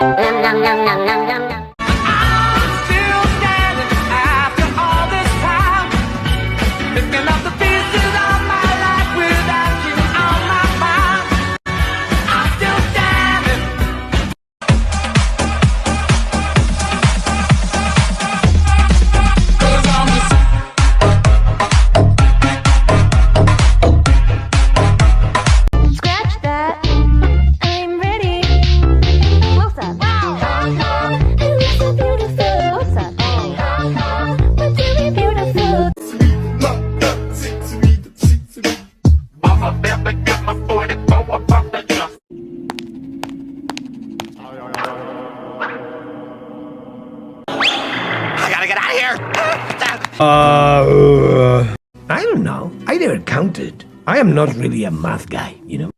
nom nom nom nom nom nom. Still standing after all this time, picking up the pieces of my life without you on my mind. I'm still standing. Cause I'm just Scratch that. I'm ready. Close up. It looks so beautiful. Close up. But really beautiful. I gotta get out of here. I don't know. I never counted. I am not really a math guy, you know?